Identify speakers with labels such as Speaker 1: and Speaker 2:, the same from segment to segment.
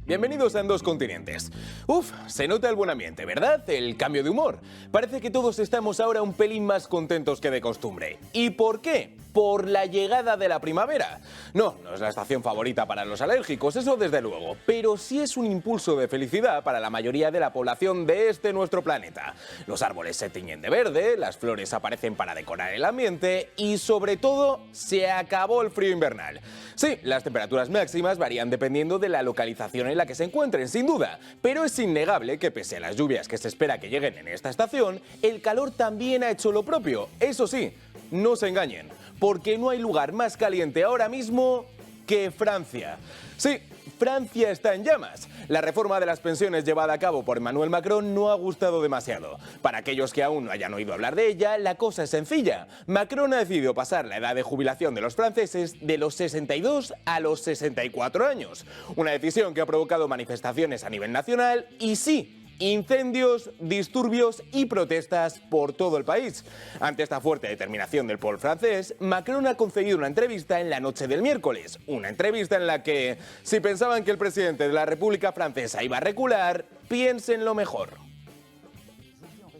Speaker 1: Bienvenidos a En Dos Continentes. Uf, se nota el buen ambiente, ¿verdad? El cambio de humor. Parece que todos estamos ahora un pelín más contentos que de costumbre. ¿Y por qué? Por la llegada de la primavera. No es la estación favorita para los alérgicos, eso desde luego, pero sí es un impulso de felicidad para la mayoría de la población de nuestro planeta. Los árboles se tiñen de verde, las flores aparecen para decorar el ambiente y sobre todo se acabó el frío invernal. Sí, las temperaturas máximas varían dependiendo de la localización en la que se encuentren, sin duda, pero es innegable que pese a las lluvias que se espera que lleguen en esta estación, el calor también ha hecho lo propio. Eso sí, no se engañen, porque no hay lugar más caliente ahora mismo que Francia. Sí, Francia está en llamas. La reforma de las pensiones llevada a cabo por Emmanuel Macron no ha gustado demasiado. Para aquellos que aún no hayan oído hablar de ella, la cosa es sencilla. Macron ha decidido pasar la edad de jubilación de los franceses de los 62 a los 64 años. Una decisión que ha provocado manifestaciones a nivel nacional y sí, incendios, disturbios y protestas por todo el país. Ante esta fuerte determinación del pueblo francés, Macron ha concedido una entrevista en la noche del miércoles. Una entrevista en la que, si pensaban que el presidente de la República Francesa iba a recular, piénsenlo mejor.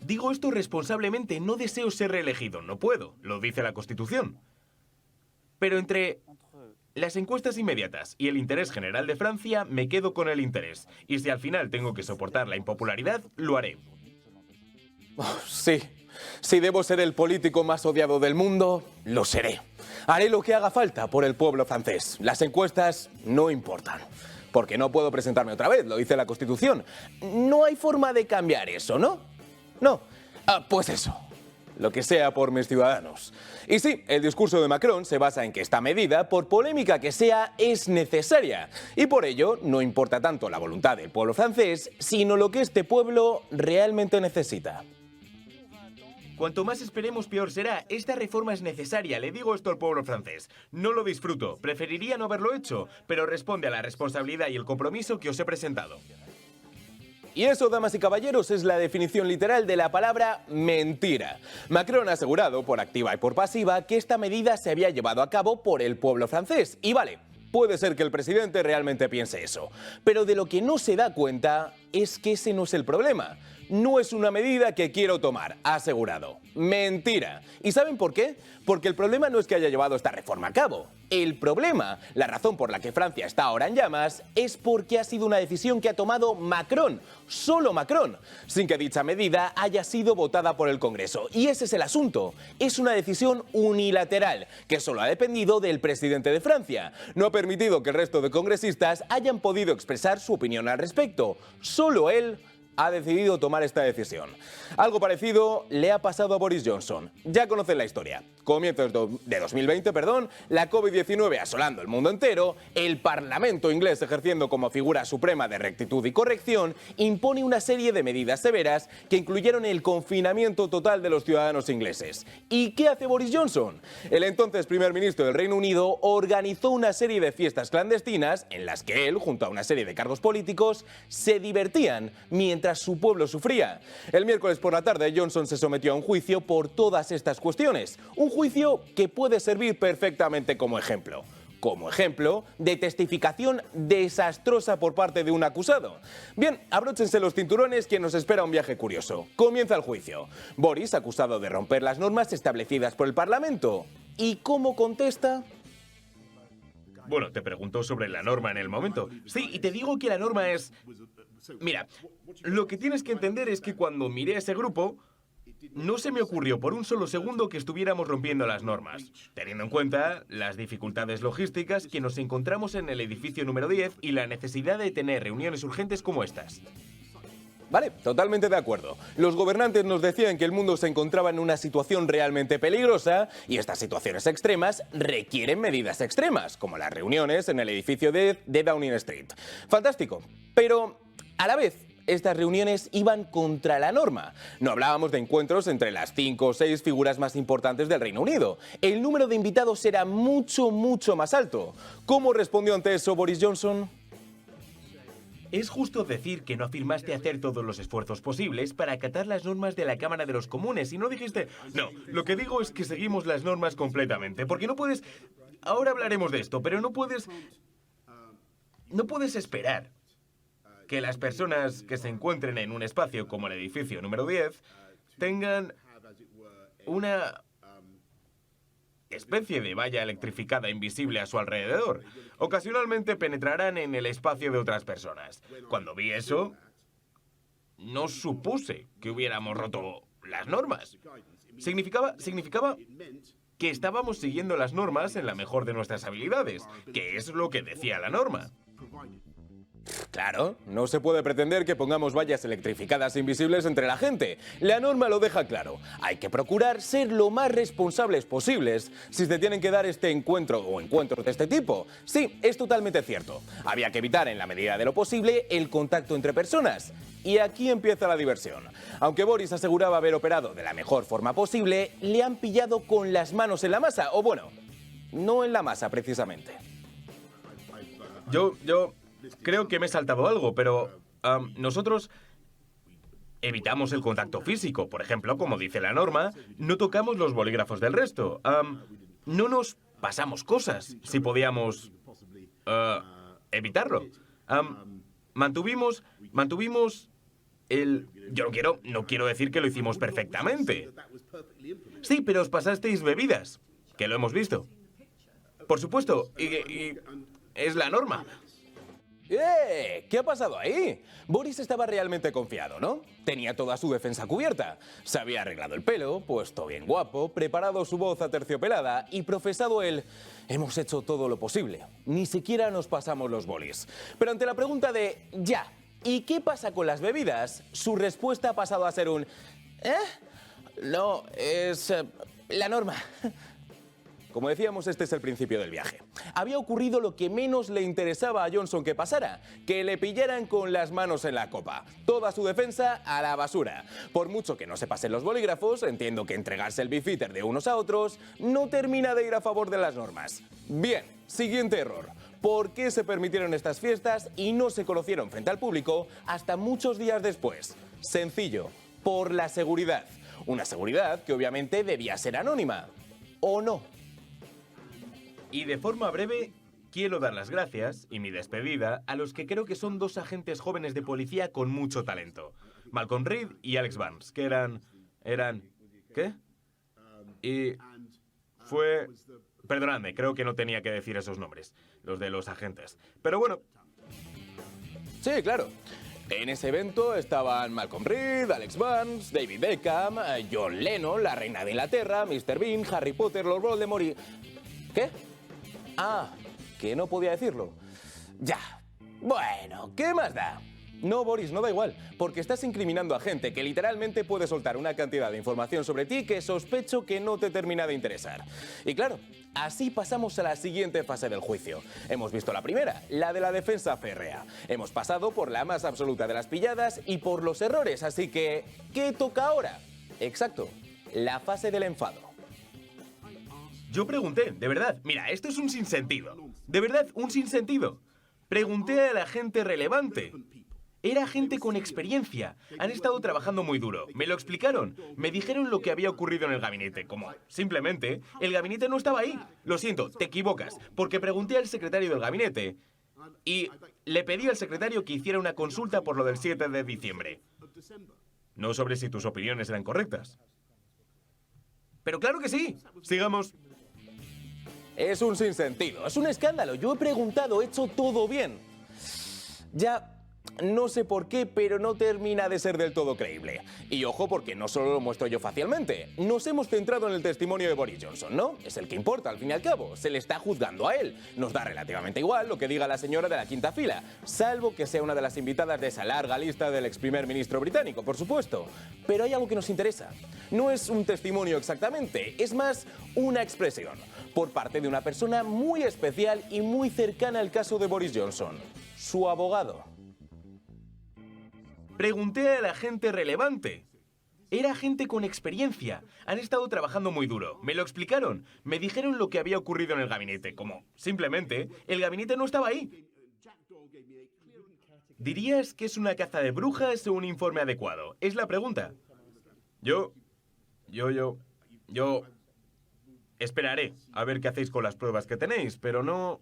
Speaker 2: Digo esto responsablemente, no deseo ser reelegido, no puedo, lo dice la Constitución. Pero entre las encuestas inmediatas y el interés general de Francia, me quedo con el interés. Y si al final tengo que soportar la impopularidad, lo haré.
Speaker 1: Sí, si debo ser el político más odiado del mundo, lo seré. Haré lo que haga falta por el pueblo francés. Las encuestas no importan. Porque no puedo presentarme otra vez, lo dice la Constitución. No hay forma de cambiar eso, ¿no? No. Pues eso. Lo que sea por mis ciudadanos. Y sí, el discurso de Macron se basa en que esta medida, por polémica que sea, es necesaria. Y por ello, no importa tanto la voluntad del pueblo francés, sino lo que este pueblo realmente necesita.
Speaker 2: Cuanto más esperemos, peor será. Esta reforma es necesaria, le digo esto al pueblo francés. No lo disfruto, preferiría no haberlo hecho, pero responde a la responsabilidad y el compromiso que os he presentado.
Speaker 1: Y eso, damas y caballeros, es la definición literal de la palabra mentira. Macron ha asegurado, por activa y por pasiva, que esta medida se había llevado a cabo por el pueblo francés. Y vale, puede ser que el presidente realmente piense eso. Pero de lo que no se da cuenta es que ese no es el problema. No es una medida que quiero tomar, ha asegurado. Mentira. ¿Y saben por qué? Porque el problema no es que haya llevado esta reforma a cabo. El problema, la razón por la que Francia está ahora en llamas, es porque ha sido una decisión que ha tomado Macron, solo Macron, sin que dicha medida haya sido votada por el Congreso. Y ese es el asunto. Es una decisión unilateral, que solo ha dependido del presidente de Francia. No ha permitido que el resto de congresistas hayan podido expresar su opinión al respecto. Solo él ha decidido tomar esta decisión. Algo parecido le ha pasado a Boris Johnson. Ya conocen la historia. Comienzos de 2020, la COVID-19 asolando el mundo entero, el Parlamento inglés ejerciendo como figura suprema de rectitud y corrección, impone una serie de medidas severas que incluyeron el confinamiento total de los ciudadanos ingleses. ¿Y qué hace Boris Johnson? El entonces primer ministro del Reino Unido organizó una serie de fiestas clandestinas en las que él, junto a una serie de cargos políticos, se divertían mientras su pueblo sufría. El miércoles por la tarde, Johnson se sometió a un juicio por todas estas cuestiones. Un juicio que puede servir perfectamente como ejemplo. Como ejemplo de testificación desastrosa por parte de un acusado. Bien, abróchense los cinturones que nos espera un viaje curioso. Comienza el juicio. Boris, acusado de romper las normas establecidas por el Parlamento. ¿Y cómo contesta?
Speaker 2: Bueno, te preguntó sobre la norma en el momento. Sí, y te digo que la norma es... Mira, lo que tienes que entender es que cuando miré a ese grupo, no se me ocurrió por un solo segundo que estuviéramos rompiendo las normas, teniendo en cuenta las dificultades logísticas que nos encontramos en el edificio número 10 y la necesidad de tener reuniones urgentes como estas.
Speaker 1: Vale, totalmente de acuerdo. Los gobernantes nos decían que el mundo se encontraba en una situación realmente peligrosa y estas situaciones extremas requieren medidas extremas, como las reuniones en el edificio de Downing Street. Fantástico, pero a la vez estas reuniones iban contra la norma. No hablábamos de encuentros entre las 5 o 6 figuras más importantes del Reino Unido. El número de invitados era mucho más alto. ¿Cómo respondió ante eso Boris Johnson?
Speaker 2: Es justo decir que no afirmaste hacer todos los esfuerzos posibles para acatar las normas de la Cámara de los Comunes y no dijiste... No, lo que digo es que seguimos las normas completamente, porque no puedes... Ahora hablaremos de esto, pero no puedes esperar que las personas que se encuentren en un espacio como el edificio número 10 tengan una especie de valla electrificada invisible a su alrededor. Ocasionalmente penetrarán en el espacio de otras personas. Cuando vi eso, no supuse que hubiéramos roto las normas. Significaba que estábamos siguiendo las normas en la mejor de nuestras habilidades, que es lo que decía la norma.
Speaker 1: Claro, no se puede pretender que pongamos vallas electrificadas invisibles entre la gente. La norma lo deja claro. Hay que procurar ser lo más responsables posibles si se tienen que dar este encuentro o encuentros de este tipo. Sí, es totalmente cierto. Había que evitar en la medida de lo posible el contacto entre personas. Y aquí empieza la diversión. Aunque Boris aseguraba haber operado de la mejor forma posible, le han pillado con las manos en la masa. O bueno, no en la masa precisamente.
Speaker 2: Yo creo que me he saltado algo, pero nosotros evitamos el contacto físico. Por ejemplo, como dice la norma, no tocamos los bolígrafos del resto. No nos pasamos cosas si podíamos evitarlo. Mantuvimos el... Yo no quiero decir que lo hicimos perfectamente. Sí, pero os pasasteis bebidas, que lo hemos visto. Por supuesto, y es la norma.
Speaker 1: ¿Qué ha pasado ahí? Boris estaba realmente confiado, ¿no? Tenía toda su defensa cubierta. Se había arreglado el pelo, puesto bien guapo, preparado su voz aterciopelada y profesado el «hemos hecho todo lo posible. Ni siquiera nos pasamos los bolis». Pero ante la pregunta de «ya, ¿y qué pasa con las bebidas?», su respuesta ha pasado a ser un «no, es la norma». Como decíamos, este es el principio del viaje. Había ocurrido lo que menos le interesaba a Johnson que pasara, que le pillaran con las manos en la copa. Toda su defensa a la basura. Por mucho que no se pasen los bolígrafos, entiendo que entregarse el beefeater de unos a otros no termina de ir a favor de las normas. Bien, siguiente error. ¿Por qué se permitieron estas fiestas y no se conocieron frente al público hasta muchos días después? Sencillo, por la seguridad. Una seguridad que obviamente debía ser anónima. ¿O no?
Speaker 2: Y de forma breve, quiero dar las gracias y mi despedida a los que creo que son dos agentes jóvenes de policía con mucho talento. Malcolm Reed y Alex Vance, que eran... ¿Qué? Y fue... Perdonadme, creo que no tenía que decir esos nombres, los de los agentes. Pero bueno.
Speaker 1: Sí, claro. En ese evento estaban Malcolm Reed, Alex Vance, David Beckham, John Lennon, la reina de Inglaterra, Mr. Bean, Harry Potter, Lord Voldemort y... ¿Qué? Ah, que no podía decirlo. Ya. Bueno, ¿qué más da? No, Boris, no da igual, porque estás incriminando a gente que literalmente puede soltar una cantidad de información sobre ti que sospecho que no te termina de interesar. Y claro, así pasamos a la siguiente fase del juicio. Hemos visto la primera, la de la defensa férrea. Hemos pasado por la más absoluta de las pilladas y por los errores, así que, ¿qué toca ahora? Exacto, la fase del enfado.
Speaker 2: Yo pregunté, de verdad, mira, esto es un sinsentido. De verdad, un sinsentido. Pregunté a la gente relevante. Era gente con experiencia. Han estado trabajando muy duro. Me lo explicaron. Me dijeron lo que había ocurrido en el gabinete. Como, simplemente, el gabinete no estaba ahí. Lo siento, te equivocas. Porque pregunté al secretario del gabinete y le pedí al secretario que hiciera una consulta por lo del 7 de diciembre. No sobre si tus opiniones eran correctas. Pero claro que sí. Sigamos.
Speaker 1: Es un sinsentido, es un escándalo. Yo he preguntado, he hecho todo bien. Ya... no sé por qué, pero no termina de ser del todo creíble. Y ojo, porque no solo lo muestro yo facialmente. Nos hemos centrado en el testimonio de Boris Johnson, ¿no? Es el que importa, al fin y al cabo. Se le está juzgando a él. Nos da relativamente igual lo que diga la señora de la quinta fila, salvo que sea una de las invitadas de esa larga lista del ex primer ministro británico, por supuesto. Pero hay algo que nos interesa. No es un testimonio exactamente, es más una expresión, por parte de una persona muy especial y muy cercana al caso de Boris Johnson, su abogado.
Speaker 2: Pregunté a la gente relevante. Era gente con experiencia. Han estado trabajando muy duro. Me lo explicaron. Me dijeron lo que había ocurrido en el gabinete. Como, simplemente, el gabinete no estaba ahí. ¿Dirías que es una caza de brujas o un informe adecuado? Es la pregunta. Yo esperaré a ver qué hacéis con las pruebas que tenéis, pero no...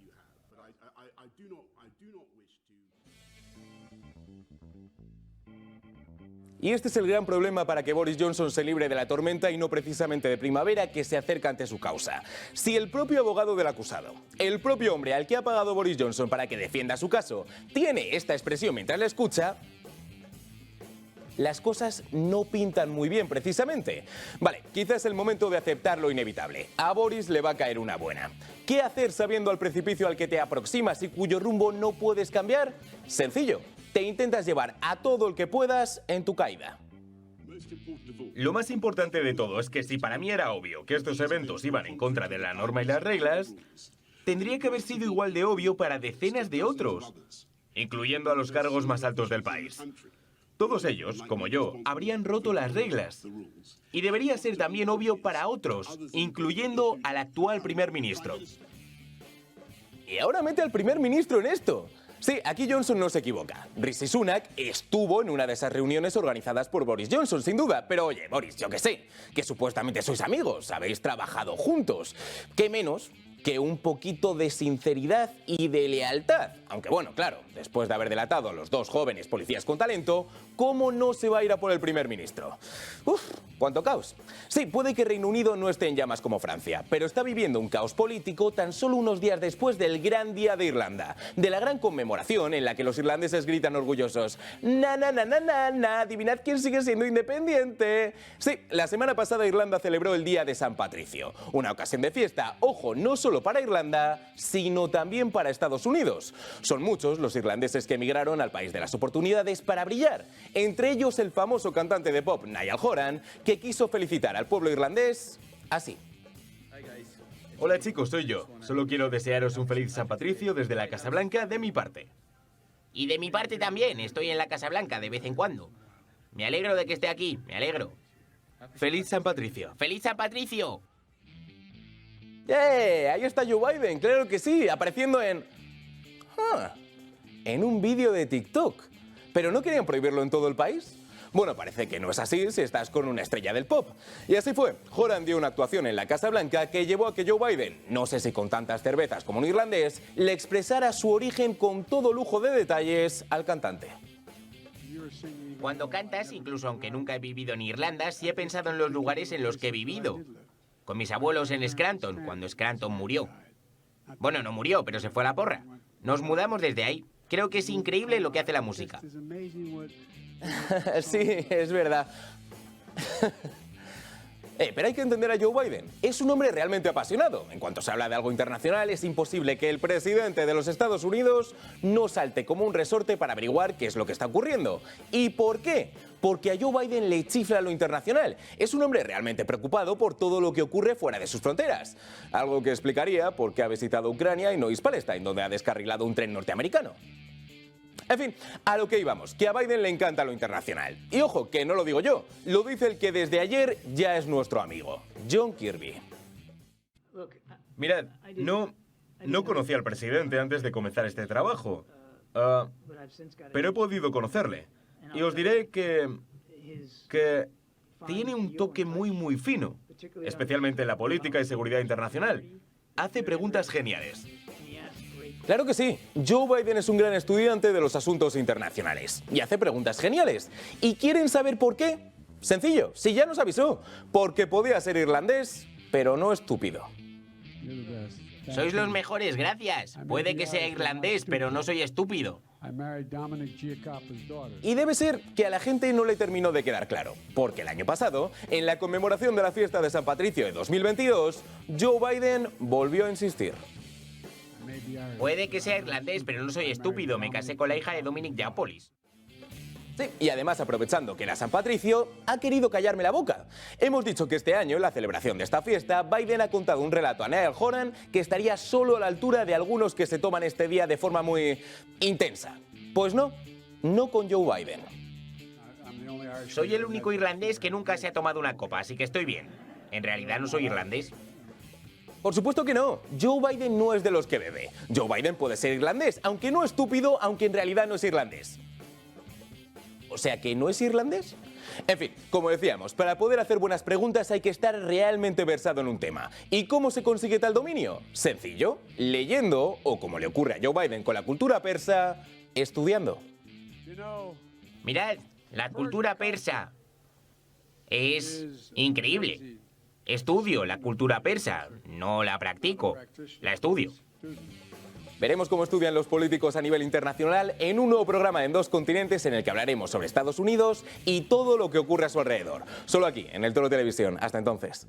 Speaker 1: Y este es el gran problema para que Boris Johnson se libre de la tormenta y no precisamente de primavera que se acerca ante su causa. Si el propio abogado del acusado, el propio hombre al que ha pagado Boris Johnson para que defienda su caso, tiene esta expresión mientras la escucha, las cosas no pintan muy bien precisamente. Vale, quizás es el momento de aceptar lo inevitable. A Boris le va a caer una buena. ¿Qué hacer sabiendo al precipicio al que te aproximas y cuyo rumbo no puedes cambiar? Sencillo. Te intentas llevar a todo el que puedas en tu caída.
Speaker 2: Lo más importante de todo es que si para mí era obvio que estos eventos iban en contra de la norma y las reglas, tendría que haber sido igual de obvio para decenas de otros, incluyendo a los cargos más altos del país. Todos ellos, como yo, habrían roto las reglas. Y debería ser también obvio para otros, incluyendo al actual primer ministro.
Speaker 1: Y ahora mete al primer ministro en esto. Sí, aquí Johnson no se equivoca. Rishi Sunak estuvo en una de esas reuniones organizadas por Boris Johnson, sin duda. Pero oye, Boris, yo qué sé, que supuestamente sois amigos, habéis trabajado juntos. ¿Qué menos que un poquito de sinceridad y de lealtad? Aunque bueno, claro, después de haber delatado a los dos jóvenes policías con talento, ¿cómo no se va a ir a por el primer ministro? Uf, cuánto caos. Sí, puede que Reino Unido no esté en llamas como Francia, pero está viviendo un caos político tan solo unos días después del Gran Día de Irlanda, de la gran conmemoración en la que los irlandeses gritan orgullosos: na na na na na na, adivinad quién sigue siendo independiente. Sí, la semana pasada Irlanda celebró el Día de San Patricio, una ocasión de fiesta, ojo, no solo para Irlanda, sino también para Estados Unidos. Son muchos los irlandeses que emigraron al país de las oportunidades para brillar. Entre ellos el famoso cantante de pop Niall Horan, que quiso felicitar al pueblo irlandés así.
Speaker 2: Hola chicos, soy yo. Solo quiero desearos un feliz San Patricio desde la Casa Blanca de mi parte.
Speaker 3: Y de mi parte también, estoy en la Casa Blanca de vez en cuando. Me alegro de que esté aquí, me alegro.
Speaker 2: Feliz San Patricio.
Speaker 3: ¡Feliz San Patricio!
Speaker 1: Ahí está Joe Biden, claro que sí, apareciendo en un vídeo de TikTok. ¿Pero no querían prohibirlo en todo el país? Bueno, parece que no es así si estás con una estrella del pop. Y así fue. Horan dio una actuación en la Casa Blanca que llevó a que Joe Biden, no sé si con tantas cervezas como un irlandés, le expresara su origen con todo lujo de detalles al cantante.
Speaker 3: Cuando cantas, incluso aunque nunca he vivido en Irlanda, sí he pensado en los lugares en los que he vivido. Con mis abuelos en Scranton, cuando Scranton murió. Bueno, no murió, pero se fue a la porra. Nos mudamos desde ahí. Creo que es increíble lo que hace la música.
Speaker 1: Sí, es verdad. Pero hay que entender a Joe Biden. Es un hombre realmente apasionado. En cuanto se habla de algo internacional, es imposible que el presidente de los Estados Unidos no salte como un resorte para averiguar qué es lo que está ocurriendo. ¿Y por qué? Porque a Joe Biden le chifla lo internacional. Es un hombre realmente preocupado por todo lo que ocurre fuera de sus fronteras. Algo que explicaría por qué ha visitado Ucrania y no East Palestine, donde ha descarrilado un tren norteamericano. En fin, a lo que íbamos, que a Biden le encanta lo internacional. Y ojo, que no lo digo yo, lo dice el que desde ayer ya es nuestro amigo, John Kirby.
Speaker 2: Mirad, no conocí al presidente antes de comenzar este trabajo, pero he podido conocerle. Y os diré que tiene un toque muy fino, especialmente en la política y seguridad internacional. Hace preguntas geniales.
Speaker 1: Claro que sí, Joe Biden es un gran estudiante de los asuntos internacionales y hace preguntas geniales. ¿Y quieren saber por qué? Sencillo, si ya nos avisó, porque podía ser irlandés, pero no estúpido.
Speaker 3: Sois los mejores, gracias. Puede que sea irlandés, pero no soy estúpido.
Speaker 1: Y debe ser que a la gente no le terminó de quedar claro, porque el año pasado, en la conmemoración de la fiesta de San Patricio de 2022, Joe Biden volvió a insistir.
Speaker 3: Puede que sea irlandés, pero no soy estúpido. Me casé con la hija de Dominic de Apolis.
Speaker 1: Sí, y además aprovechando que era San Patricio, ha querido callarme la boca. Hemos dicho que este año, en la celebración de esta fiesta, Biden ha contado un relato a Niall Horan que estaría solo a la altura de algunos que se toman este día de forma muy intensa. Pues no con Joe Biden.
Speaker 3: Soy el único irlandés que nunca se ha tomado una copa, así que estoy bien. En realidad no soy irlandés.
Speaker 1: Por supuesto que no. Joe Biden no es de los que bebe. Joe Biden puede ser irlandés, aunque no estúpido, aunque en realidad no es irlandés. O sea, ¿que no es irlandés? En fin, como decíamos, para poder hacer buenas preguntas hay que estar realmente versado en un tema. ¿Y cómo se consigue tal dominio? Sencillo, leyendo, o como le ocurre a Joe Biden con la cultura persa, estudiando.
Speaker 3: Mirad, La cultura persa es increíble. Estudio la cultura persa, no la practico, la estudio.
Speaker 1: Veremos cómo estudian los políticos a nivel internacional en un nuevo programa en 2 continentes en el que hablaremos sobre Estados Unidos y todo lo que ocurre a su alrededor. Solo aquí, en El Toro Televisión. Hasta entonces.